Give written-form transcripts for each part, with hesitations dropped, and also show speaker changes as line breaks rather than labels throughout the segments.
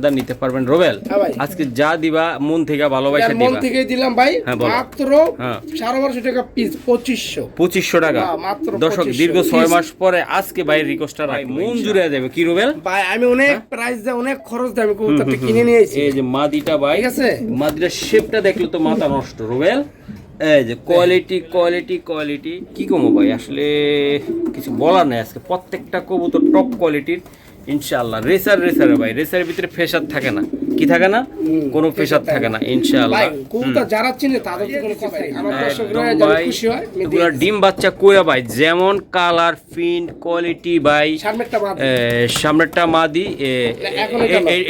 বাইবেরাদার নিতে পারবেন। রোবেল আজকে যা দিবা মন থেকে ভালোবাসা দিবা।
মন থেকে দিলাম ভাই, মাত্র 1250 টাকা পিস,
2500 টাকা
মাত্র।
দর্শক দীর্ঘ 6 মাস পরে আজকে ভাই রিকোয়েস্টটা ভাই মন জুড়ে যাবে। কি রোবেল
ভাই আমি অনেক প্রাইস দেয়, অনেক খরচ দেয়, আমি কবুতরটা কিনে নিয়েছি।
এই যে মাদিটা ভাই,
ঠিক আছে,
মাদিটার শেপটা দেখলে তো মাথা নষ্ট। রোবেল এই যে কোয়ালিটি কোয়ালিটি কোয়ালিটি কি কমো ভাই, আসলে কিছু বলার নাই। আজকে প্রত্যেকটা কবুতর টপ কোয়ালিটির ইনশাআল্লাহ। রেসার ভাই, রেসারের ভিতরে ফেসার থাকে না, কি থাকে না, কোনো ফেসার থাকে না ইনশাআল্লাহ।
কবুতর যারা চিনে তাদের তো কোনো কথা নাই, আমার দর্শকরা যারা খুশি হয়।
এগুলা ডিম বাচ্চা কইরা ভাই, যেমন কালার ফিন্ট কোয়ালিটি ভাই, সামনেরটা মাদি,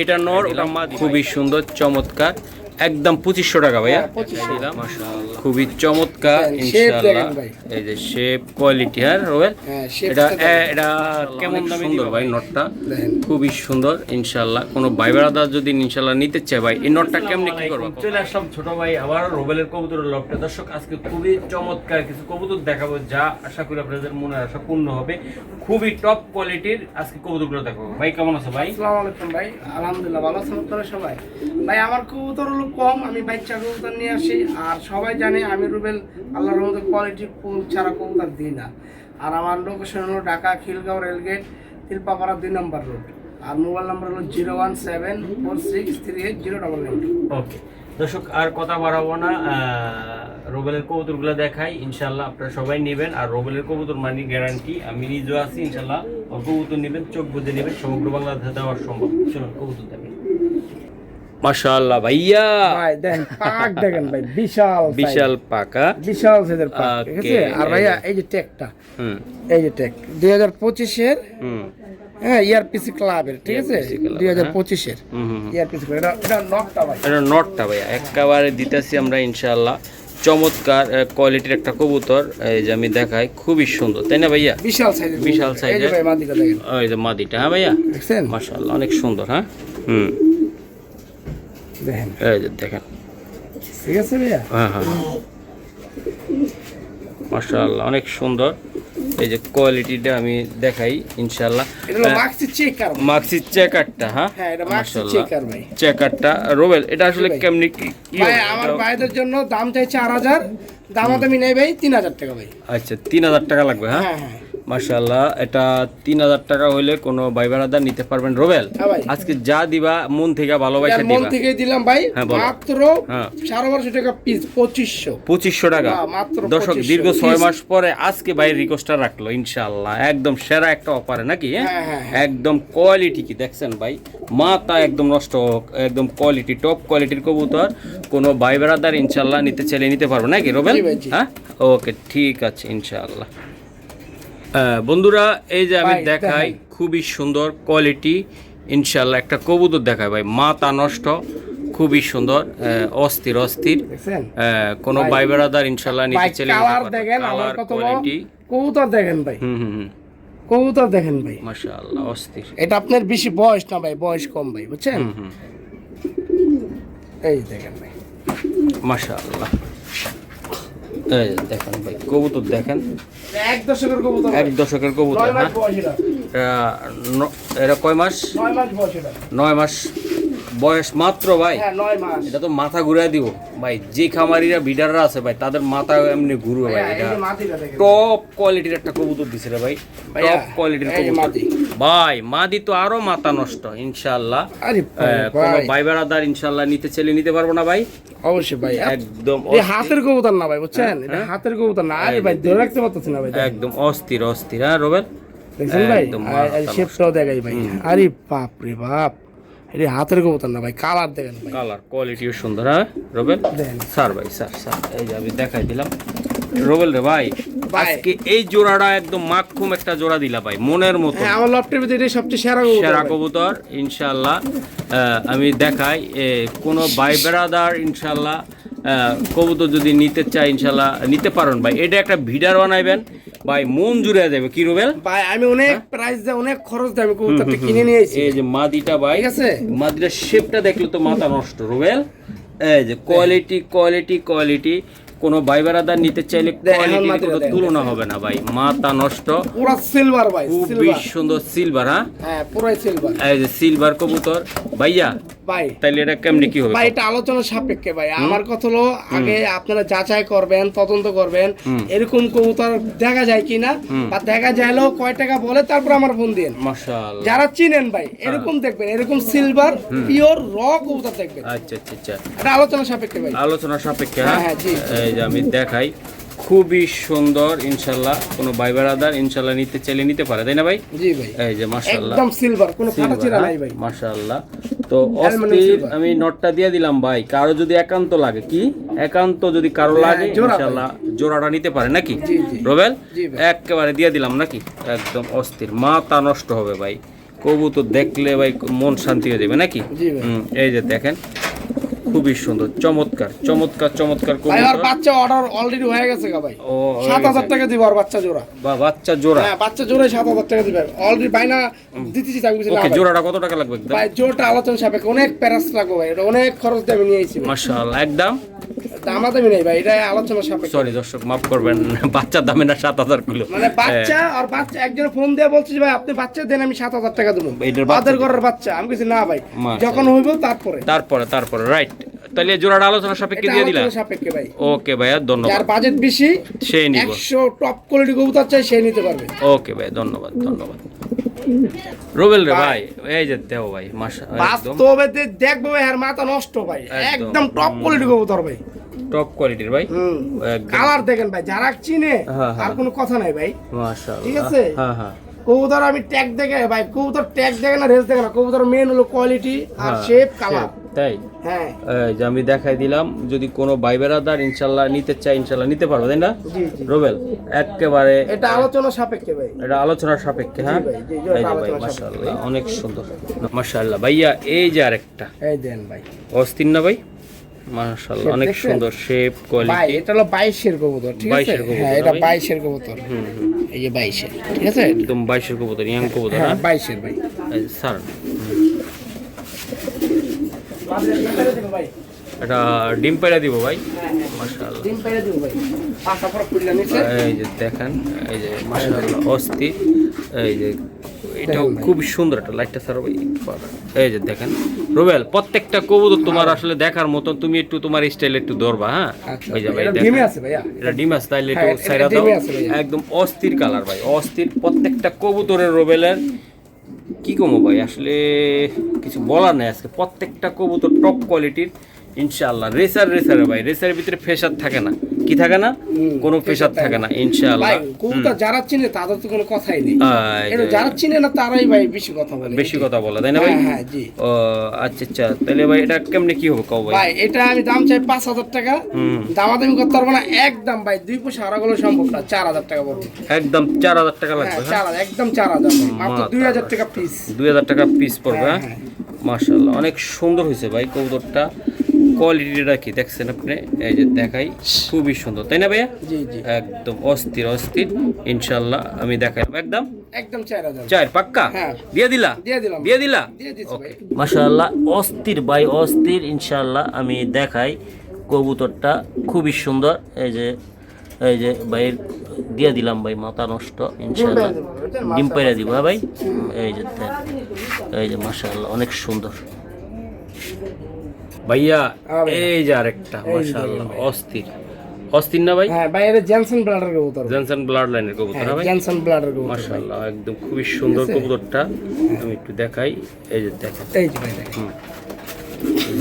এটা নর, ওটা মাদি, খুবই সুন্দর চমৎকার, একদম 2500 টাকা ভাইয়া। মাশাআল্লাহ খুবই চমৎকার ইনশাআল্লাহ। এই যে শেপ কোয়ালিটি আর রোবেল, এটা কেমন সুন্দর ভাই, নটটা খুবই সুন্দর ইনশাআল্লাহ। কোনো ভাই ব্রাদার যদি ইনশাআল্লাহ নিতে চায় ভাই, এই নটটা কেমনে কি করব। চলে আসলাম ছোট ভাই আবার রোবেলের কবুতরের লফটে। দর্শক আজকে খুবই চমৎকার কিছু কবুতর দেখাবো, যা আশা করি আপনাদের মনে আশা পূর্ণ হবে। খুবই টপ কোয়ালিটির আজকে কবুতরগুলো দেখাবো। ভাই কেমন আছো ভাই?
আসসালামু আলাইকুম ভাই, আলহামদুলিল্লাহ ভালো আছেন আপনারা সবাই? ভাই আমার কবুতর হলো কম, আমি বাচ্চা কবুতর নিয়ে আসি, আর সবাই জানে আমি রুবেল আল্লাহর রহমতে কোয়ালিটি ফুল ছাড়া কবুতর দিই না। আর আমার লোকেশন হলো ঢাকা খিলগাঁও রেলগেট, তিলপাপাড়া 2 নম্বর রোড, আর মোবাইল নাম্বার হলো 01746380999।
ওকে দর্শক আর কথা বাড়াবো না, রোবেলের কবুতরগুলো দেখাই ইনশাল্লাহ, আপনারা সবাই নেবেন। আর রোবেলের কবুতর মানে গ্যারান্টি, আমি নিজেও আছি ইনশাল্লাহ। কবুতর নেবেন, চোখ বুঝে নেবেন, সমগ্র বাংলাদেশে দেওয়া সম্ভব। চলুন কবুতর দেখেন। মাশাআল্লাহ ভাইয়া,
ভাই দেখেন পাক, দেখেন ভাই বিশাল
পাকা,
বিশাল সাইজের পাক, ঠিক আছে। আর ভাইয়া এই যে ট্যাগটা, এই যে ট্যাগ 2025 এর, হ্যাঁ ইয়ারপিসি ক্লাবের, ঠিক আছে, 2025 এর ইয়ারপিসি। এটা নটটা ভাই,
এটা নটটা ভাইয়া একেবারে দিতেছি আমরা ইনশাআল্লাহ। চমৎকার কোয়ালিটির একটা কবুতর, এই যে আমি দেখাই, খুবই সুন্দর তাই না ভাইয়া?
বিশাল সাইজের,
বিশাল সাইজের
মাদিটা দেখেন,
ওই যে মাদিটা, হ্যাঁ ভাইয়া
দেখছেন,
মাশাআল্লাহ অনেক সুন্দর। হ্যাঁ
দেখেন,
এই যে দেখেন,
ঠিক আছে ভাইয়া,
হ্যাঁ মাশাআল্লাহ অনেক সুন্দর। এই যে কোয়ালিটিটা আমি দেখাই ইনশাআল্লাহ।
এটা হলো
মাক্সি চেকারটা, হ্যাঁ
এটা মাক্সি চেকার ভাই,
চেকারটা। রোবেল এটা আসলে কেমনি কি
ভাই? আমার ভাইদের জন্য দাম চাইছে 4000, দামাদামি নেই ভাই 3000 টাকা ভাই।
আচ্ছা 3000 টাকা লাগবে, হ্যাঁ মাশাআল্লাহ। এটা 3000 টাকা হইলে কোনো ভাই ব্রাদার নিতে পারবেন। রোবেল আজকে যা দিবা মন থেকে ভালোবাসা দিবা।
মন থেকে দিলাম ভাই, মাত্র 1250 টাকা পিস, 2500
টাকা
মাত্র।
দর্শক দীর্ঘ 6 মাস পরে আজকে ভাই রিকোয়েস্টটা রাখলো ইনশাআল্লাহ। একদম সেরা একটা অফারে নাকি, একদম কোয়ালিটি কি দেখছেন ভাই, মাথা একদম নষ্ট, একদম কোয়ালিটি টপ কোয়ালিটির কবুতর। কোনো ভাই ব্রাদার ইনশাআল্লাহ নিতে চাইলে নিতে পারবে নাকি রোবেল? হ্যাঁ ওকে ঠিক আছে ইনশাআল্লাহ। বন্ধুরা এই যে আমি দেখাই, খুবই সুন্দর কোয়ালিটি ইনশাআল্লাহ একটা কবুতর দেখায় ভাই, মাথা নষ্ট, খুবই সুন্দর, অস্থির কোন ভাই ব্রাদার ইনশাআল্লাহ নিতে চাইলে কালার কোয়ালিটি
কবুতর দেখেন ভাই, কবুতর দেখেন ভাই
মাশাআল্লাহ অস্থির।
এটা আপনার বেশি বয়স না ভাই, বয়স কম ভাই, বুঝছেন? এই দেখেন ভাই
মাশাআল্লাহ, এই দেখেন ভাই কবুতর দেখেন,
এক দশকের কবুতর,
এক দশকের কবুতর। হ্যাঁ এটা কয় মাস?
9 মাস বয়স, এটা
9 মাস বয়স মাত্র ভাই।
হ্যাঁ 9 মাস।
এটা তো মাথা ঘুরাই দিব ভাই, যে খামারিরা বিডাররা আছে ভাই তাদের মাথা এমনি ঘুরবে ভাই। এটা টপ কোয়ালিটির একটা কবুতর দিছে রে ভাই, টপ কোয়ালিটির কবুতর ভাই। মাদি তো আরো মাথা নষ্ট ইনশাআল্লাহ। কোনো ভাই ব্রাদার ইনশাআল্লাহ নিতে চাইলে নিতে পারবো না ভাই?
অবশ্যই ভাই,
একদম
হাতের কবুতর না ভাই, বুঝছেন? এটা হাতের কবুতর না, আরে ভাই ধরে রাখতে পারতেছ না ভাই,
একদম অস্থির। হ্যাঁ রোবেল
দেখছেন ভাই, শেপটাও দেখাই ভাই, আরে বাপ রে বাপ, এটা হাতের কবুতর না ভাই, কালার দেখেন ভাই,
কালার কোয়ালিটিও সুন্দর। হ্যাঁ রোবেল স্যার ভাই, স্যার এই যে আমি দেখাই দিলাম রোবেল রে ভাই, আজকে এই জোড়াটা একদম মাখুম একটা জোড়া দিলা ভাই, মনের মতো।
আমার লফটের ভিতরে এটা সবচেয়ে সেরা
কবুতর ইনশাআল্লাহ। আমি দেখাই কোনো ভাই ব্রাদার ইনশাআল্লাহ কবুতর যদি নিতে চাই ইনশাআল্লাহ নিতে পারেন ভাই। এটা একটা ভিডার বানাইবেন ভাই, মন জুড়ে যাবে। কি রোবেল
ভাই আমি অনেক প্রাইস দেয়, অনেক খরচ দেয়, আমি কবুতরটা কিনে নিয়েছি।
এই যে মাদিটা ভাই, ঠিক আছে, মাদিটার শেপটা দেখলে তো মাথা নষ্ট। রোবেল এই যে কোয়ালিটি কোয়ালিটি কোয়ালিটি কোনো ভাই বেড়াদার নিতে চাইলে
এখন
কোয়ালিটির
মাত্র
কোনো
দেন,
তুলনা হবে না ভাই, মাথা নষ্ট,
পুরো সিলভার ভাই,
খুবই
সিলভার।
সুন্দর সিলভার। হ্যাঁ
হ্যাঁ পুরাই সিলভার
এই যে সিলভার কবুতর ভাইয়া,
ভাই।
তাইলে এটা কেমনে কি হবে?
ভাই এটা আলোচনার সাপেক্ষে ভাই, আমার কথা হলো আগে আপনারা যাচাই করবেন, তদন্ত করবেন, এরকম কবুতর দেখা যায় কিনা, বা দেখা যাইলেও কয় টাকা বলে তারপর আমার ফোন দিন।
মাশাআল্লাহ,
যারা চিনেন ভাই এরকম দেখবেন, এরকম সিলভার পিওর র কবুতর দেখবেন।
আচ্ছা আচ্ছা আচ্ছা,
এটা আলোচনার সাপেক্ষে ভাই।
আলোচনা সাপেক্ষে।
হ্যাঁ,
হ্যাঁ
হ্যাঁ, জি, জি।
এই যে আমি দেখাই, খুবই সুন্দর, ইনশাল্লাহ কোনো ভাই বেড়াদার ইনশাল্লাহ নিতে চাইলে নিতে পারে, তাই না ভাই?
জি ভাই,
এই যে মাশাআল্লাহ,
একদম সিলভার, কোনো ফাটাচিরা নাই ভাই।
মাশাআল্লাহ। তো অস্থির, আমি নোটটা দিয়ে দিলাম ভাই, কারো যদি একান্ত লাগে, কি একান্ত যদি কারো লাগে
জোড়া
ইনশাল্লাহ জোড়াটা নিতে পারে নাকি
জি, জি।
রোবেল?
জি ভাই।
একেবারে দিয়ে দিলাম নাকি, একদম অস্থির, মাথা নষ্ট হবে ভাই, কবুতর দেখলে ভাই মন শান্তি হয়ে যাবে নাকি?
জি ভাই।
এই যে দেখেন, খুবই সুন্দর, চমৎকার চমৎকার চমৎকার
ভাই আর
কবুতর।
বাচ্চা অর্ডার অলরেডি হয়ে গেছে গা ভাই।
ও
7,000 টাকা দিব আর বাচ্চা জোড়া।
বা বাচ্চা জোড়া,
হ্যাঁ বাচ্চা জোড়ায় 7,000 টাকা দিবে অলরেডি, বাইনা দিতেছি আমি কিছু না
ওকে।
ভাই।
জোড়াটা কত টাকা লাগবে একদম?
ভাই জোড়াটা আলোচনা সাপেক্ষে, অনেক প্যারাস লাগবে ভাই, এটা অনেক খরচ দিয়ে আমি নিয়ে আইছি ভাই।
মাশাআল্লাহ, একদম
দামাদামি নেই ভাই, এটা আলোচনা সাপেক্ষে।
সরি দর্শক মাফ করবেন, বাচ্চার দামে না 7,000 কিলো।
মানে বাচ্চা আর বাচ্চা, একজন ফোন দিয়ে বলছে যে ভাই আপনি বাচ্চা দেন, আমি 7,000 টাকা দেবো।
এটার বাচ্চা
বাদের ঘরের বাচ্চা, আমি কিছু না ভাই,
মাশাআল্লাহ।
যখন হইব তারপরে।
তারপরে রাইট, তাহলে জোড়াটা আলোচনা সাপেক্ষে
এটা
দিয়ে দিলাম।
আলোচনা সাপেক্ষে ভাই।
ওকে ভাইয়া,
যার
ধন্যবাদ।
বাজেট বেশি,
সেই নিব।
100 টপ কোয়ালিটি কবুতর চাই, সে নিতে পারবে।
ওকে ভাই, ধন্যবাদ ধন্যবাদ। রোবেল রে ভাই, এই যে দেও ভাই, মাশাআল্লাহ, একদম
বাস্তবে দেখবো ভাই, আর মাথা নষ্ট ভাই, একদম টপ কোয়ালিটি কবুতর ভাই।
টপ কোয়ালিটির ভাই,
হুম,
একদম
কালার দেখেন ভাই, যারা চিনে
হ্যাঁ, হ্যাঁ।
আর কোনো কথা নাই ভাই।
মাশাআল্লাহ,
ঠিক আছে?
হ্যাঁ হ্যাঁ
কবুতর আমি ট্যাগ দেখে ভাই, কবুতর ট্যাগ দেখে না, রেস দেখে না, কবুতর মেন হলো কোয়ালিটি আর
হ্যাঁ,
শেপ, কালার।
তাই
হ্যাঁ
এই যে আমি দেখাই দিলাম, যদি কোনো ভাই বেড়াদার ইনশাল্লাহ নিতে চাই ইনশাল্লাহ নিতে পারবো, তাই না
জি জি,
রোবেল? একেবারে
এটা আলোচনা সাপেক্ষে ভাই।
এটা আলোচনার সাপেক্ষে। হ্যাঁ
ভাই, জি, জি,
এই যে ভাই,
আলোচনার
মাশাআল্লাহ, অনেক সুন্দর, মাশাআল্লাহ। ভাইয়া এই যে আরেকটা
এই দেন ভাই,
অস্থির না ভাই, মাশাআল্লাহ, অনেক
দেখছেন?
সুন্দর শেপ,
ভাই
কোয়ালিটি।
এটা হলো 22-এর কবুতর, ঠিক আছে?
22-এর কবুতর,
হ্যাঁ এটা
ভাই।
22-এর কবুতর, এই যে 22-এর, ঠিক আছে?
একদম 22-এর কবুতর, ইয়াং কবুতর।
হ্যাঁ
হ্যাঁ
22-এর ভাই।
এই যে স্যার,
ভাই
এটা ডিম পেড়া দিব ভাই, মাশাআল্লাহ।
ডিম পেড়ে দিব ভাই, পাঁচটা পর খুললা নিচে।
এই যে দেখেন, এই যে মাশাআল্লাহ অস্থির, এই যে এটাও খুব সুন্দর একটা, লাইটটা স্যার ভাই। এই যে দেখেন রোবেল, প্রত্যেকটা কবুতর তোমার আসলে দেখার মতো, তুমি একটু তোমার স্টাইল একটু ধরবা। হ্যাঁ
আচ্ছা,
ওই যে ভাই
এটা
দেখেন,
ডিমে আছে ভাইয়া।
এটা ডিম আছে, তাইলে একটু
হ্যাঁ, এটা
সাইরা দাও।
ডিমে আছে ভাইয়া।
একদম অস্থির কালার ভাই, অস্থির প্রত্যেকটা কবুতরের। রোবেলের কি কমো ভাই, আসলে কিছু বলার নাই আজকে, প্রত্যেকটা কবুতর টপ কোয়ালিটির ইনশাআল্লাহ। রেসার ভাই, রেসারের ভিতরে ফেসার থাকে না, কি থাকে না, কোনো ফেসার থাকে না ইনশাআল্লাহ।
ভাই কবুতর যারা চিনে তাদের তো কোনো কথাই নেই,
এই
এটা
যে
যারা চিনে না তারাই ভাই বেশি কথা বলে।
বেশি কথা বলে, তাই না ভাই?
হ্যাঁ, হ্যাঁ, জি।
ও আচ্ছা আচ্ছা, তাহলে ভাই এটা কেমনে কি হবে কও ভাই?
ভাই এটা আমি দাম চাই 5,000 টাকা, দামাদামি করতে পারবো না একদম ভাই, 2 পয়সা আড়াগুলো সম্ভব না, 4,000 টাকা পড়বে।
একদম 4,000 টাকা
হ্যাঁ
লাগবে।
4,000, একদম 4,000 ভাই, মাত্র 2,000 টাকা পিস।
2,000 টাকা পিস পড়বে।
হ্যাঁ,
হ্যাঁ মাশাআল্লাহ, অনেক সুন্দর হয়েছে ভাই কবুতরটা, কোয়ালিটিটা কি দেখছেন আপনি? এই যে দেখাই, খুবই সুন্দর, তাই না ভাইয়া?
জি জি,
একদম অস্থির ইনশাআল্লাহ আমি দেখাইলাম একদম
একদম 4,000।
4 পাক্কা
হ্যাঁ।
দিয়ে দিলা,
দিয়ে দিলাম,
দিয়ে দিলা।
দিয়ে দিচ্ছি ভাই।
মাশাআল্লাহ অস্থির ভাই, অস্থির ইনশাআল্লাহ আমি দেখাই কবুতরটা, খুবই সুন্দর। এই যে ভাই দিয়ে দিলাম ভাই, মাথা নষ্ট ইনশাআল্লাহ, ডিম পাইরা দিব। হ্যাঁ ভাই, এই যে দেখ, এই যে মাশাআল্লাহ অনেক সুন্দর ভাইয়া। এই যে আরেকটা মাশাআল্লাহ অস্থির না ভাই?
হ্যাঁ ভাই এটা জনসন ব্লাডের কবুতর,
জনসন ব্লাড লাইনের কবুতর। হ্যাঁ ভাই,
জনসন ব্লাডের কবুতর
মাশাআল্লাহ একদম খুবই সুন্দর কবুতরটা, আমি একটু দেখাই। এই যে দেখেন,
এই যে ভাই দেখেন।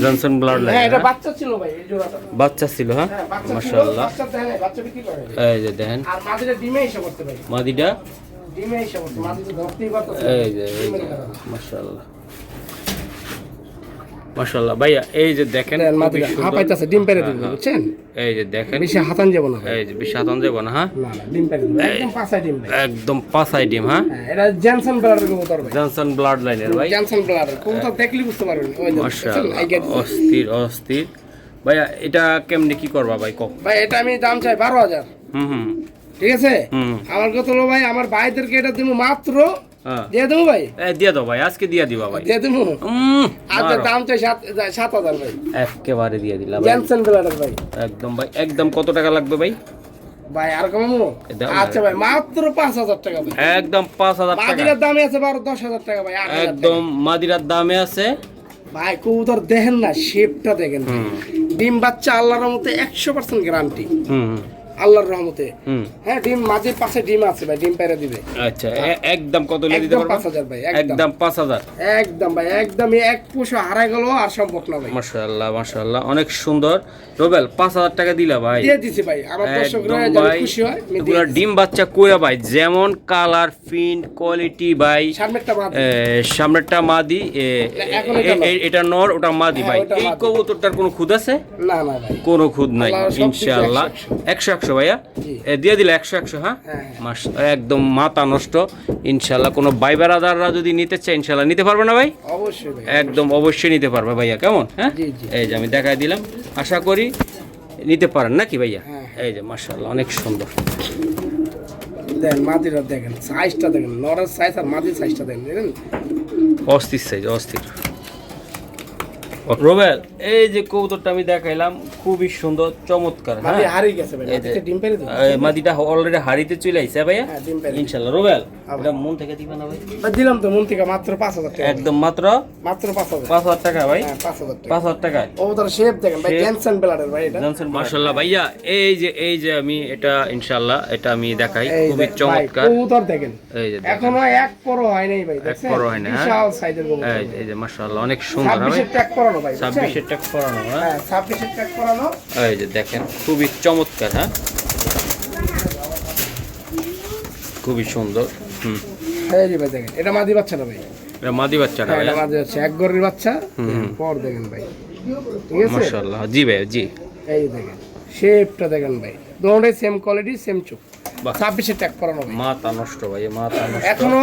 Johnson blood line.
হ্যাঁ এটা বাচ্চা ছিল ভাই, এই জোড়াটা
বাচ্চা ছিল। হ্যাঁ
হ্যাঁ বাচ্চা ছিল,
মাশাআল্লাহ।
বাচ্চা দেয় না, বাচ্চা বিক্রি করে।
এই যে দেখেন,
আর মাদিটা ডিমে এসে করতে ভাই,
মাদিটা।
ডিমে এসে করতে, মাদিটা ধরতেই পারতেছে।
এই যে মাশাআল্লাহ মাশাআল্লাহ ভাইয়া, এই যে দেখেন খুবই
মাদিটা
সুন্দর।
হাঁপাইতেছে, ডিম পেরে দিবেন, বুঝছেন?
এই যে দেখেন,
বেশি হাতান যাব না ভাই,
এই যে বেশি হাতান যাবো না। হ্যাঁ
না না, ডিম পেরে দিবেন, একদম পাঁচাই ডিম ভাই।
একদম পাঁচাই ডিম। হ্যাঁ
হ্যাঁ এটা জনসন ব্লাডের কবুতর ভাই,
জনসন ব্লাড লাইনের ভাই,
জনসন ব্লাডের কবুতর দেখলি বুঝতে পারবেন। ওই যে
মাশাআল্লাহ
আইগা দিছে।
অস্থির ভাইয়া, এটা কেমনে কি করবা ভাই কও?
ভাই এটা আমি দাম চাই 12,000,
হুম,
ঠিক আছে?
হুম।
আমার কথা হলো ভাই, আমার ভাইদেরকে এটা দিব মাত্র
হ্যাঁ
দিয়ে দেবো ভাই,
দিয়ে দাও ভাই, আজকে দিয়ে দিবা ভাই।
দিয়ে দেবো। আজকে দাম চাই 7,000 ভাই,
একেবারে দিয়ে দিলা ভাই,
জনসন ব্লাডার ভাই।
একদম ভাই, একদম কত টাকা লাগবে ভাই?
ভাই আর কমাবো? আচ্ছা ভাই, মাত্র 5,000 টাকা ভাই,
একদম 5,000 টাকা।
মাদিরার দামে আছে 10,000 টাকা ভাই, 8,000
একদম মাদিরার দামে আছে
ভাই। কবুতর দেখেন না, শেপটা দেখেন, ডিম বাচ্চা আল্লাহর রহমতে 100% গ্যারান্টি, আল্লাহর রহমতে। হ্যাঁ, ডিম মাঝের পাশে ডিম আছে ভাই, ডিম পেরে দিবে।
আচ্ছা, একদম কত লিয়ে দিতে পারবো?
5,000 ভাই,
একদম 5,000।
একদম ভাই, একদম এক পোষা হারাই গেল আর সম্ভব না ভাই।
মাশাআল্লাহ মাশাআল্লাহ, অনেক সুন্দর। রুবেল 5,000 টাকা দিলা ভাই,
দিয়ে দিছি ভাই, আমার দর্শকরা
একদম
যেন
ভাই।
খুশি হয়।
এগুলা ডিম বাচ্চা কইরা ভাই, যেমন কালার, প্রিন্ট, কোয়ালিটি ভাই। সামনেরটা মাদি, এটা নর, ওটা মাদি ভাই। এই কবুতরটার কোনো খুদ আছে?
না না ভাই,
কোনো খুদ নাই ইনশাআল্লাহ। 100 ভাইয়া দিয়ে দিলে 100। হ্যাঁ, একদম মাথা নষ্ট ইনশাআল্লাহ। কোনো ভাই বেরাদাররা যদি নিতে চায় ইনশাআল্লাহ নিতে পারবে না ভাই?
অবশ্যই ভাই,
একদম অবশ্যই নিতে পারবে ভাইয়া। কেমন? হ্যাঁ, এই যে আমি দেখাই দিলাম, আশা করি নিতে পারেন নাকি ভাইয়া? এই যে মাশাআল্লাহ, অনেক সুন্দর।
দেখেন মাদিরা, দেখেন সাইজটা দেখেন, নরের সাইজ আর মাদির সাইজটা দেখেন,
অস্থির সাইজ, অস্থির। রুবেল, এই যে কবুতরটা আমি দেখাইলাম, খুবই সুন্দর, চমৎকার।
মাদি হারিয়ে গেছে ভাই, ডিম পেরে দিন।
মাদিটা অলরেডি হাড়িতে চলে আইছে ভাইয়া ইনশাআল্লাহ। রুবেল, এটা মন থেকে দিবেন না ভাই?
দিলাম তো মন থেকে, মাত্র 5,000 টাকা,
একদম মাত্র
5,000
টাকা ভাই।
5,000 টাকা,
5,000 টাকা।
কবুতর শেপ দেখেন ভাই, জনসন ব্লাডার ভাই, এটা
মাশাআল্লাহ ভাইয়া। এই যে আমি এটা ইনশাআল্লাহ এটা আমি দেখাই, খুবই চমৎকার
কবুতর দেখেন।
এই যে
এখনো এক পরও হয় নাই ভাই, দেখছেন?
এক পরও হয় না,
বিশাল সাইজের কবুতর।
এই যে মাশাআল্লাহ, অনেক সুন্দর ভাই।
26 ট্যাগ করানো ভাই,
26 ট্যাগ করানো।
হ্যাঁ, 26 ট্যাগ করানো।
এই যে দেখেন, খুবই চমৎকার। হ্যাঁ, খুবই সুন্দর।
এই যে ভাই দেখেন, এটা মাদি বাচ্চা না ভাই,
এটা মাদি বাচ্চাটা ভাই,
এটা মাদি বাচ্চা, এক গরের বাচ্চা। পর দেখেন ভাই, ঠিক আছে?
মাশাআল্লাহ। জি ভাই, জি।
এই দেখেন শেপটা দেখেন ভাই, দুটোই সেম কোয়ালিটি, সেম চোখ। 26 ট্যাগ করানো ভাই,
মাথা নষ্ট ভাই, মাথা নষ্ট।
এখনো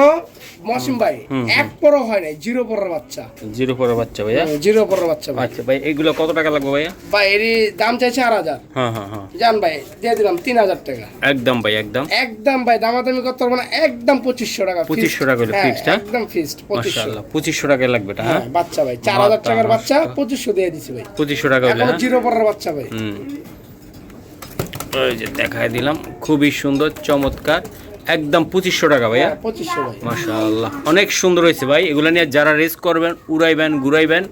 মৌসুম ভাই এক পরও হয় নাই, 0 পরের বাচ্চা।
0 পরের বাচ্চা ভাইয়া?
0 পরের বাচ্চা ভাই।
আচ্ছা ভাই, এগুলো কত টাকা লাগবে ভাইয়া?
ভাই এরই দাম চাইছে 8,000।
হ্যাঁ,
জান ভাই, দিয়ে দিলাম 3,000 টাকা।
একদম ভাই, একদম
ভাই, দামাদামি করতে পারবো না, একদম 2500 টাকা।
2500 টাকা হলো ফিক্সড? হ্যাঁ,
একদম ফিক্সড 2500।
মাশাআল্লাহ, 2500 টাকা লাগবে এটা। হ্যাঁ,
বাচ্চা ভাই 4,000 টাকার বাচ্চা, 2500 দিয়ে দিছি ভাই।
2500 টাকা হলো।
এখন 0 পরের বাচ্চা ভাই।
এই যে দেখাই দিলাম, খুবই সুন্দর, চমৎকার, একদম 2500 টাকা ভাইয়া।
2500 ভাই,
মাশাআল্লাহ, অনেক সুন্দর হয়েছে ভাই। এগুলো নিয়ে যারা রেস করবেন, উড়াইবেন, ঘুরাইবেন,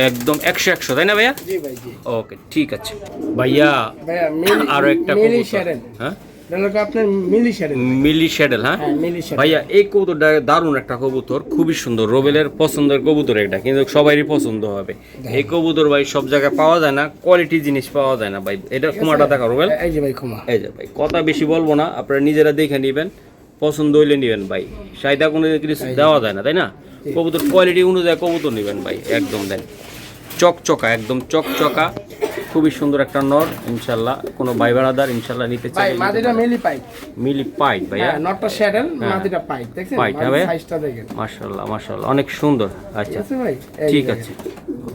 একদম 100 তাই না ভাইয়া?
জি ভাই, জি।
ওকে, ঠিক আছে ভাইয়া। আরো একটা
মিলি
কবুতর।
শ্যাডেল।
হ্যাঁ,
আপনার মিলি শ্যাডেল।
মিলি শ্যাডেল। হ্যাঁ
মিলি শ্যাডেল
ভাইয়া, এই কবুতরটা দারুণ একটা কবুতর, খুবই সুন্দর। রোবেলের পছন্দের কবুতর এটা, কিন্তু সবারই পছন্দ হবে। এই কবুতর ভাই সব জায়গায় পাওয়া যায় না, কোয়ালিটি জিনিস পাওয়া যায় না ভাই। এটা কুমাটা দেখা রোবেল,
এই যে ভাই কুমা।
এই যে ভাই, কথা বেশি বলবো না, আপনারা নিজেরা দেখে নেবেন, পছন্দ হইলে নেবেন ভাই। সাইদা কোনো কিছু দেওয়া যায় না, তাই না? কবুতর কোয়ালিটি অনুযায়ী কবুতর নেবেন ভাই, একদম দেন চকচকা, একদম চকচকা, খুবই সুন্দর একটা নর ইনশাআল্লাহ। কোনো ভাই বেড়াদার ইনশাআল্লাহ নিতে চাই।
ভাই মাদিটা মিলি পাইট,
মিলি পাইট ভাইয়া।
হ্যাঁ, নটটা শ্যাডেল, মাদিটা পাইট, দেখছেন?
পাইট হবে,
সাইজটা দেখেন,
মাশাআল্লাহ মাশাআল্লাহ, অনেক সুন্দর। আচ্ছা
ঠিক আছে ভাই,
ঠিক আছে,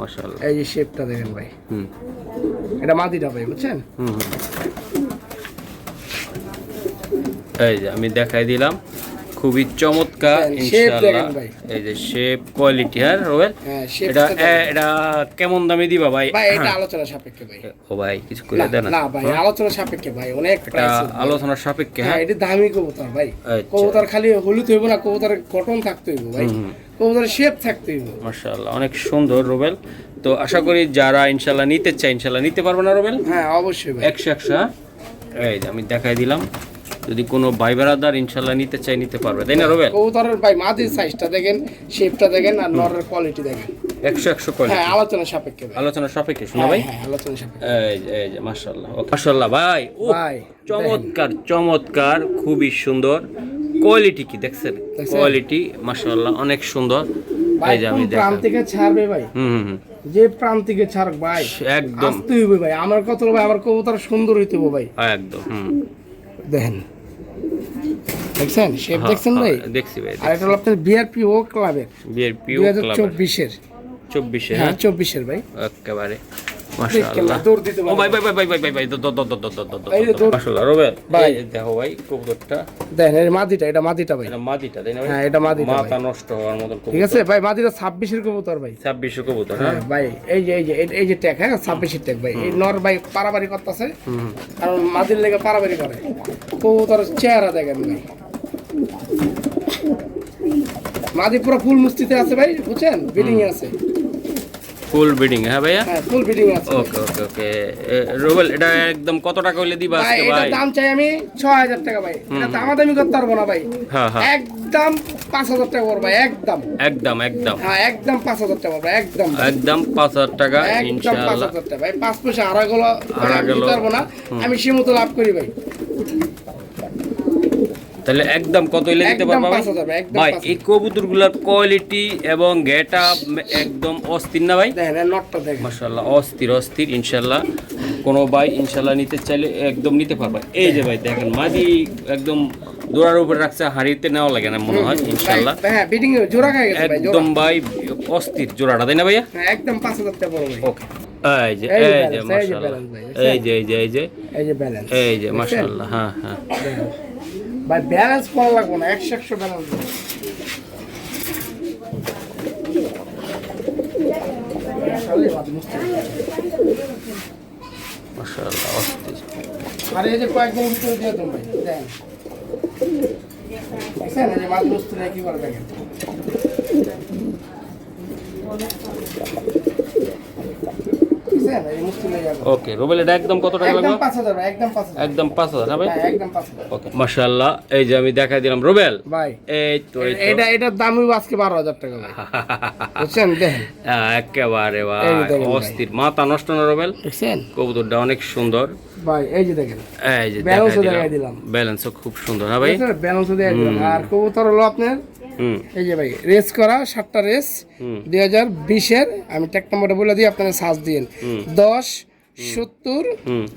মাশাআল্লাহ।
এই যে শেপটা দেখেন ভাই, এটা মাদিটা ভাই, বুঝছেন?
এই যে আমি দেখাই দিলাম, খুবই চমৎকার ইনশাআল্লাহ। এই যে শেপ, কোয়ালিটি। হ্যাঁ রোবেল, এটা কেমন দামে দিবা ভাই?
ভাই এটা আলোচনা সাপেক্ষে ভাই।
ও ভাই, কিছু করে দেন না?
না ভাই, আলোচনা সাপেক্ষে ভাই, অনেক প্রাইস।
আলোচনা সাপেক্ষে?
হ্যাঁ, এটা দামি কবুতর ভাই। কবুতর খালি হলুদ হইব না, কবুতরের গঠন থাকতে হইব ভাই, কবুতরের শেপ থাকতে হইব।
মাশাআল্লাহ, অনেক সুন্দর রোবেল। তো আশা করি যারা ইনশাআল্লাহ নিতে চায় ইনশাআল্লাহ নিতে পারবে না রোবেল?
হ্যাঁ অবশ্যই ভাই,
100। এই যে আমি দেখাই দিলাম, যদি কোনো ভাই বেড়াদার ইনশাআল্লাহ নিতে চাই নিতে পারবে, তাই না রোবেল?
কবুতরের ভাই মাদির সাইজটা দেখেন, শেপটা দেখেন, আর নরের কোয়ালিটি দেখেন।
100 কোয়ালিটি।
হ্যাঁ, আলোচনা সাপেক্ষে ভাই,
আলোচনা সাপেক্ষে শোনা ভাই।
হ্যাঁ, আলোচনা সাপেক্ষে।
এই যে মাশাআল্লাহ, মাশাআল্লাহ ভাই, ও
ভাই
চমৎকার চমৎকার, খুবই সুন্দর। কোয়ালিটি কি দেখছেন? কোয়ালিটি মাশাআল্লাহ, অনেক সুন্দর। এই যে আমি
দেখেন, প্রান্তিকে ছাড়বে ভাই। যে প্রান্তিকে ছাড়ক ভাই, একদম আসতে হইবে ভাই। আমার কত ভাই, আমার কবুতর সুন্দর হইতে হবে ভাই,
একদম।
দেখেন, দেখছেন শেপ, দেখছেন ভাই?
দেখছি ভাই।
আর এটা হলো আপনার বিআরপি ও ক্লাবের,
বিআরপি ও ক্লাব
2024 এর।
24 এর?
হ্যাঁ 24 এর ভাই,
একেবারে মাশাআল্লাহ
দৌড় দিতে
ও
পারে।
ভাই
এই যে দৌড়।
মাশাআল্লাহ রোবেল
ভাই।
এই দেখো ভাই কবুতরটা
দেখেন এই মাদিটা, এটা মাদিটা ভাই।
এটা মাদিটা তাই না ভাই?
হ্যাঁ, এটা মাদিটা ভাই।
মাথা নষ্ট হওয়ার মতন
ঠিক আছে ভাই, মাদিটা 26-এর কবুতর ভাই।
26 কবুতর
হ্যাঁ
হ্যাঁ
ভাই, এই যে ট্যাগ, হ্যাঁ 26-এর ট্যাগ ভাই। এই নর ভাই পারাবারি করতেছে, কারণ মাদির লেগে পারাবারি করে। কবুতর চেহারা দেখেন ভাই, মাদি পুরো ফুল মুস্তিতে আছে ভাই, বুঝছেন? বিডিং এ আছে,
ফুল ব্রিডিং হ্যাঁ ভাইয়া
হ্যাঁ ফুল বিডিং আছে।
ওকে ওকে ওকে রোবেল এটা একদম কত টাকা হইলে দিবা
ভাই
আজকে
এটা
ভাই?
দাম চাই আমি 6000 টাকা ভাই। এটা দামাদামি করতে পারবো না ভাই,
হ্যাঁ হ্যাঁ
একদম 5000 টাকা পড়বে, একদম।
একদম একদম
হ্যাঁ একদম 5000 টাকা পড়বে, একদম
একদম 5000 টাকা
একদম
ইনশাআল্লাহ
5000 টাকা ভাই। 5 পয়সা হারা
গেল।
দিতে পারবো না, আমি সীমিত লাভ করি ভাই।
তাহলে একদম কত হইলে দিতে
একদম
পারবা ভাই?
5000 ভাই, একদম
ভাই
5000।
এই কবুতরগুলোর কোয়ালিটি এবং গেটআপ একদম অস্থির না ভাই?
দেখেন এই নটটা দেখেন,
মাশাআল্লাহ অস্থির অস্থির ইনশাআল্লাহ কোনো ভাই ইনশাআল্লাহ নিতে চাইলে একদম নিতে পারবে। এই যে ভাই দেখেন মাদি একদম দোড়ার উপরে রাখছে, হাড়িতে নেওয়া লাগে না মনে হয় ইনশাআল্লাহ।
হ্যাঁ বিডিং জোড়া খাই গেছে ভাই, জোড়া।
একদম ভাই অস্থির জোড়াটা তাই না ভাইয়া?
হ্যাঁ একদম 5000 টাকা পড়বে ভাই।
ওকে এই যে
এই যে
এই যে
balance,
মাশাআল্লাহ
ভাই,
এই যে এই যে এই যে
এই যে ব্যালেন্স,
এই যে মাশাআল্লাহ হ্যাঁ হ্যাঁ
ভাই ব্যালেন্স করা লাগবে না, 100 ব্যালেন্স।
মাশাআল্লাহ অস্থির
আর এই যে কয়েকদিন ভিতরে দিয়ে দেন ভাই, দেখেন দেখছেন এই যে মাছ মুস্তি কি করে দেখেন। দেখছেন এই মুস্তি লেগে গেল।
ওকে রোবেল এটা একদম কত টাকা
একদম
লাগবে?
5000 ভাই, একদম 5000।
একদম 5000 হ্যাঁ ভাই?
হ্যাঁ একদম 5000
ওকে মাশাআল্লাহ এই যে আমি দেখাই দিলাম রোবেল
ভাই।
এই তো
এটার দাম হইব আজকে 12000 টাকা ভাই, বুঝছেন? দেখেন
একেবারে ভাই
এই যে দেখেন ভাই।
অস্থির মাথা নষ্ট না রোবেল
দেখছেন
কবুতরটা অনেক সুন্দর।
ভাই এই যে দেখেন
এই যে
ব্যালেন্সও
দেখাই
দেখাই
দিলাম
দিলাম।
ব্যালেন্সও খুব সুন্দর হ্যাঁ ভাই?
ব্যালেন্সও দিয়ে দিলাম। আর কবুতর হলো আপনার
হুম
এই যে ভাই রেস করা 7টা রেস 2020-এর। আমি ট্যাগ নাম্বারটা বলে দিই, আপনারা সার্চ দিন 10 70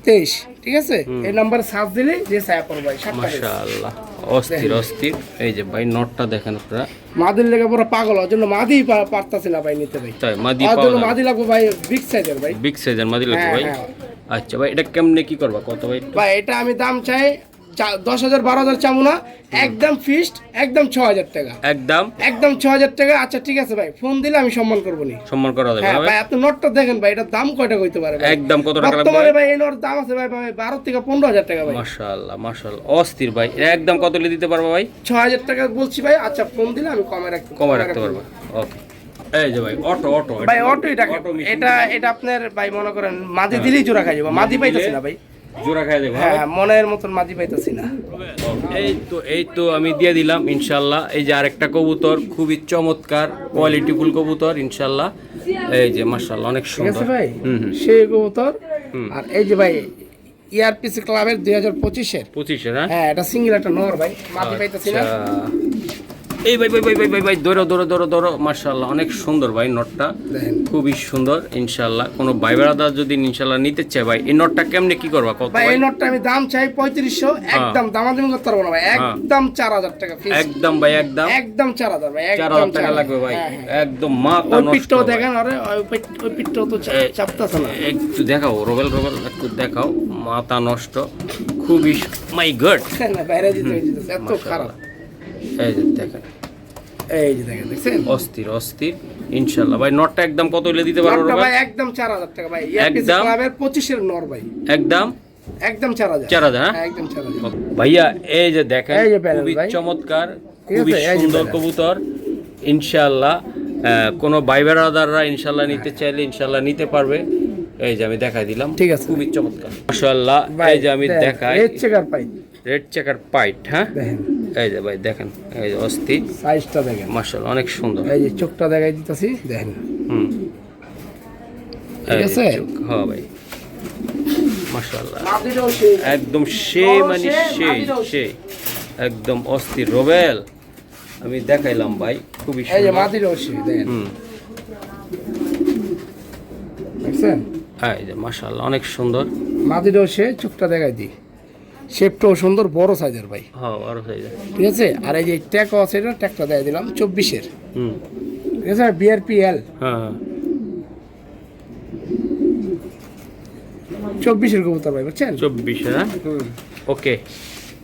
23, ঠিক আছে? এই নাম্বারে সার্চ দিলে রেস আয়া পড়বে ভাই, 7টা রেস।
মাশাআল্লাহ অস্থির অস্থির এই যে ভাই নটটা দেখেন আপনারা
মাদির লেগে পুরো পাগল, ওর জন্য মাদি পারতাছি না ভাই নিতে ভাই।
তাই মাদি
ওর
পাওয়া
জন্য
যায়
মাদি লাগবে ভাই বিগ সাইজের ভাই।
বিগ সাইজের মাদি লাগবে
হ্যাঁ,
ভাই?
হ্যাঁ।
আচ্ছা ভাই এটা কেমনে কি করবা কত ভাই?
ভাই এটা আমি দাম চাই 10,000 12,000 চামু না, একদম ফিক্সড, একদম 6000 টাকা,
একদম
একদম 6000 টাকা। আচ্ছা ঠিক আছে ভাই, ফোন দিলে আমি সম্মান করবো নি।
সম্মান করা যাবে
হ্যাঁ
হ্যাঁ ভাই?
ভাই আপনি নোটটা দেখেন ভাই, এটার দাম কয়টা হইতে পারে ভাই?
একদম কত টাকা লাগবে
বর্তমানে
ভাই?
ভাই এই নোট দাম আছে ভাই 12 থেকে 15,000 টাকা ভাই।
মাশাআল্লাহ মাশাআল্লাহ অস্থির ভাই এটা একদম কত হলে দিতে পারবা ভাই?
6000 টাকা বলছি ভাই। আচ্ছা ফোন দিলে আমি
কমে রাখতে পারবা ওকে এই যে ভাই অটো অটো
ভাই অটোই টাকা। এটা আপনার ভাই মনে করেন মাদি দিলেই জোড়া খাই যাবো, মাদি পাইতেছি না ভাই।
জোড়া খাই দেবো
হ্যাঁ মনের মতন মাদি পাইতেছি না।
এই তো আমি দিয়ে দিলাম ইনশাল্লাহ। এই যে আরেকটা কবুতর খুবই চমৎকার কোয়ালিটিফুল কবুতর ইনশাল্লাহ। এই যে মাশাআল্লাহ অনেক
ঠিক
সুন্দর
আছে ভাই, সেই কবুতর। আর এই যে ভাই ERPC ক্লাবের 2025-এর
25 হ্যাঁ
হ্যাঁ এটা সিঙ্গেল একটা নর ভাই, মাদি পাইতেছি না।
এই ভাই ভাই ভাই ভাই ভাই ভাই ধরো ধরো ধরো ধরো মাশাআল্লাহ অনেক সুন্দর ভাই নটটা
দেখেন
খুবই সুন্দর ইনশাআল্লাহ। কোনো ভাই বেড়াদার যদি ইনশাআল্লাহ নিতে চায় ভাই এই নটটা কেমনে কি করবা কত
ভাই
ভাই?
এই নোটটা আমি দাম চাই 3500, একদম দামাদামি করতে পারবো না ভাই, একদম 4000 টাকা ফিক্স,
একদম ভাই একদম
একদম 4000 ভাই, একদম
4000 টাকা লাগবে ভাই
হ্যাঁ, হ্যাঁ।
একদম মাথা
ওই
নষ্ট
পিঠটাও
ভাই।
দেখেন, আরে ওই পিঠটাও তো চাপতাছে না।
একটু দেখাও রোবেল রোবেল একটু দেখাও মাথা নষ্ট খুবই মাই গড
না বাইরে দিতে হইতেছে, এত খারাপ।
এই যে দেখেন
এই যে দেখেন দেখছেন
অস্থির অস্থির ইনশাআল্লাহ ভাই নটটা একদম কত হইলে দিতে পারবো
নোটটা
রোবেল?
ভাই একদম 4000 টাকা ভাই, ERPC
একদম?
ক্লাবের 25-এর নর ভাই,
একদম
একদম 4000
4000 হ্যাঁ
একদম 4000।
ভাইয়া এই যে দেখেন
এই যে balance
খুবই
ভাই।
চমৎকার
ঠিক
খুবই
আছে, এই যে
সুন্দর
balance।
কবুতর ইনশাআল্লাহ। কোনো ভাই বেড়াদাররা ইনশাআল্লাহ নিতে চাইলে ইনশাআল্লাহ নিতে পারবে। এই যে আমি দেখাই দিলাম
ঠিক আছে।
খুবই চমৎকার মাশাআল্লাহ। এই যে আমি দেখাই
রেড চেকার পাই,
রেড চেকার পাইট হ্যাঁ
দেখেন
এই যে ভাই দেখেন এই যে অস্থির
সাইজটা দেখেন,
মাশাআল্লাহ অনেক সুন্দর।
এই যে চোখটা দেখাই দিতেছি দেখেন,
হুম
ঠিক
এই যে
আছে?
চোখ, হ্যাঁ ভাই মাশাআল্লাহ
মাদিটাও সেই
একদম সেই মানে সেই একদম অস্থির রোবেল আমি দেখাইলাম ভাই খুবই
এই যে
সুন্দর।
মাদিটাও সেই দেখেন,
হুম
দেখছেন
হ্যাঁ এই যে মাশাআল্লাহ অনেক সুন্দর।
মাদিটাও সে চোখটা দেখাই দিই, শেপটাও সুন্দর, বড় সাইজের ভাই,
হ্যাঁ আরো হয়ে যায়
ঠিক আছে? আর এই যে ট্যাগও আছে, এটা ট্যাগটা দিয়ে দিলাম 24-এর,
হুম
ঠিক আছে? BRPL
হ্যাঁ
24-এর কবুতর ভাই বুঝছেন
24, হ্যাঁ ওকে।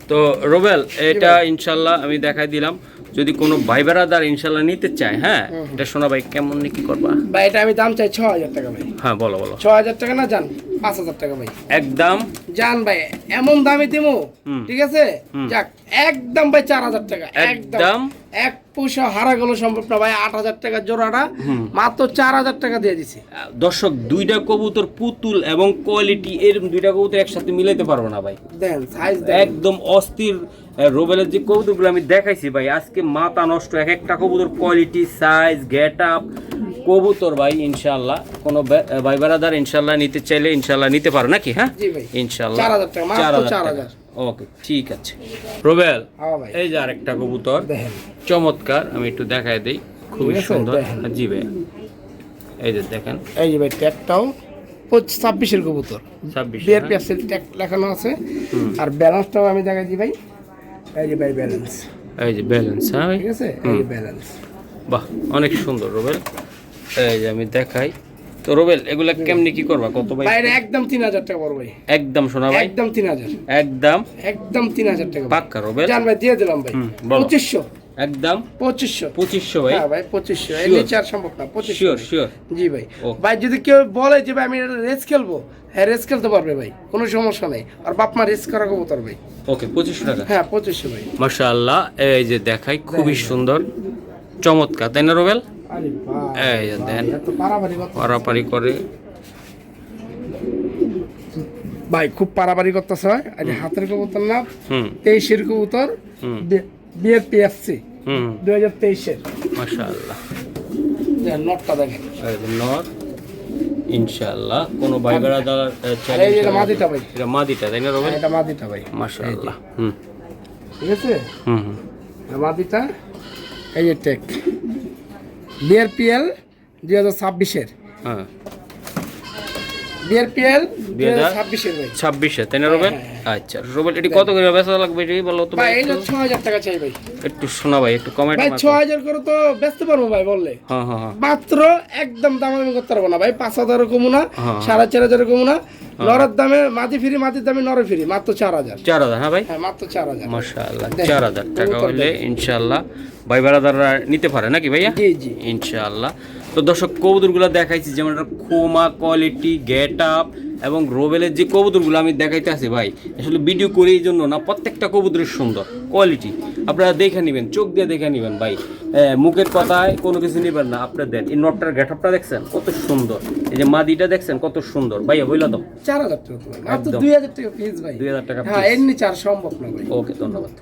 তো রোবেল এটা ইনশাল্লাহ আমি দেখাই দিলাম, যদি কোনো ভাই বেড়াদার ইনশাল্লাহ নিতে চায়, হ্যাঁ এটা শোনা ভাই কেমন কি করবা?
ভাই এটা আমি দাম চাই 6000 টাকা ভাই।
হ্যাঁ বলো বলো।
6000 টাকা না জান 5000 টাকা ভাই
একদম
জান ভাই, এমন দামে দিমু ঠিক আছে। যাক একদম ভাই 4000 টাকা
একদম।
এক পয়সা হারা গেল সম্ভব না ভাই। 8000 টাকা জোড়াটা মাত্র 4000 টাকা দিয়ে দিছি।
দর্শক, দুইটা কবুতর পুতুল এবং কোয়ালিটি, এরকম দুইটা কবুতর একসাথে মিলাইতে পারবো না ভাই।
দেন সাইজ দেন
একদম অস্থির। রোবেলের যে কবুতরগুলো আমি দেখাইছি ভাই, আজকে মাথা নষ্ট। এক একটা কবুতর কোয়ালিটি, সাইজ, গেট আপ কবুতর ভাই। ইনশাআল্লাহ কোনো ভাই বারাদার ইনশাআল্লাহ নিতে চাইলে ইনশাআল্লাহ নিতে পারো নাকি? হ্যাঁ
জি ভাই
ইনশাআল্লাহ
4000 টাকা মাত্র 4000।
ওকে ঠিক আছে রোবেল।
হ্যাঁ ভাই
এই যে আরেকটা কবুতর
দেখেন
চমৎকার, আমি একটু দেখাই দেই, খুবই
ঠিক আছে,
সুন্দর।
দেখেন।
জি ভাই এই যে দেখেন
এই যে ভাই ট্যাগটাও 26-এর কবুতর
26,
বিআরপি এর ট্যাগ লেখানো আছে। আর ব্যালেন্সটাও আমি দেখাই দিই ভাই। এই যে ভাই ব্যালেন্স,
এই যে ব্যালেন্স, হ্যাঁ ভাই
ঠিক আছে এই যে ব্যালেন্স।
বাহ অনেক সুন্দর রোবেল। এই যে আমি দেখাই তো রোবেল, এগুলা কেমনি কি করবা কত ভাই?
ভাই এটা একদম 3000 টাকা পড়বে ভাই।
একদম শোনা ভাই,
একদম 3000,
একদম
একদম 3000 টাকা
পাক্কা রোবেল।
জান ভাই দিয়ে দিলাম ভাই
বলো।
2500,
একদম
2500
ভাই।
হ্যাঁ ভাই 2500 এর
Sure.
নিচে আর সম্ভব না। 2500
শিওর শিওর।
জি ভাই।
Okay.
ভাই যদি কেউ বলে যে ভাই আমি এটা রেস খেলবো, হ্যাঁ রেস খেলতে পারবে ভাই, কোনো সমস্যা নেই। আর বাপ মা রেস করা কবুতর ভাই।
ওকে 2500 টাকা।
হ্যাঁ 2500 ভাই।
মাশাআল্লাহ, এই যে দেখাই খুবই সুন্দর চমৎকার, তাই না রোবেল?
আরে ভাই
এই যে দেন
এত পারাবারি কথা
পারাপারি করে
ভাই, খুব পারাবারি করতেছে ভাই। আর এই হাতের কবুতর না 23-এর কবুতর বিআরপিএফসি 2023-এর।
মাশাআল্লাহ
নটটা দেখেন
এই যে নর। ইনশাআল্লাহ কোন ভাই বেড়াদার
আর এই যে এটা মাদিটা ভাই,
এটা মাদিটা, তাই না রোবেল?
এটা মাদিটা ভাই
মাশাআল্লাহ।
ঠিক আছে
হুম হুম
আর মাদিটা এই যে টেক বিআরপিএল 2026-এর,
হ্যাঁ
বিআরপিএল 2026-এর ভাই।
26-এ, তাই না রোবেল? আচ্ছা রোবেল, এটি কত করে বেচা লাগবে এটি বলো তো
ভাই
ভাই?
এটা 6000 টাকা চাই ভাই।
একটু শোনা ভাই, একটু কমেন্ট
ভাই 6000 করে তো বেচতে পারবো ভাই বললে।
হ্যাঁ হ্যাঁ হ্যাঁ
মাত্র একদম দামাদামি করতে পারবো না ভাই। 5000 কমু না,
হ্যাঁ।
4500 কমু না। নরের দামে মাটি ফ্রি, মাটির দামে নরে ফ্রি, মাত্র 4000।
4000, হ্যাঁ ভাই
হ্যাঁ মাত্র 4000।
মাশাআল্লাহ
দেখেন,
4000 টাকা
কবুতর
হলে
দেখেন।
ইনশাআল্লাহ ভাই বেড়াদাররা নিতে পারে নাকি ভাইয়া?
জি জি
ইনশাআল্লাহ। তো দর্শক, কবুতরগুলো দেখাইছি, যেমন একটা খোমা কোয়ালিটি, গেট আপ এবং রোবেলের যে কবুতরগুলো আমি দেখাইতে আছি ভাই, আসলে ভিডিও করি এই জন্য না, প্রত্যেকটা কবুতরের সুন্দর কোয়ালিটি আপনারা দেখে নেবেন, চোখ দিয়ে দেখে নেবেন ভাই। মুখের কথায় কোনো কিছু নেবেন না। আপনারা দেন এই নটটার গেট আপটা দেখছেন কত সুন্দর, এই যে মাদিটা দেখছেন কত সুন্দর ভাইয়া, বইলা দাও
4000 টাকা তো ভাই। মাত্র
একদম।
2000 টাকা পিস ভাই।
2000 টাকা
হ্যাঁ
piece।
এর নিচে আর সম্ভব না ভাই।
ওকে ধন্যবাদ।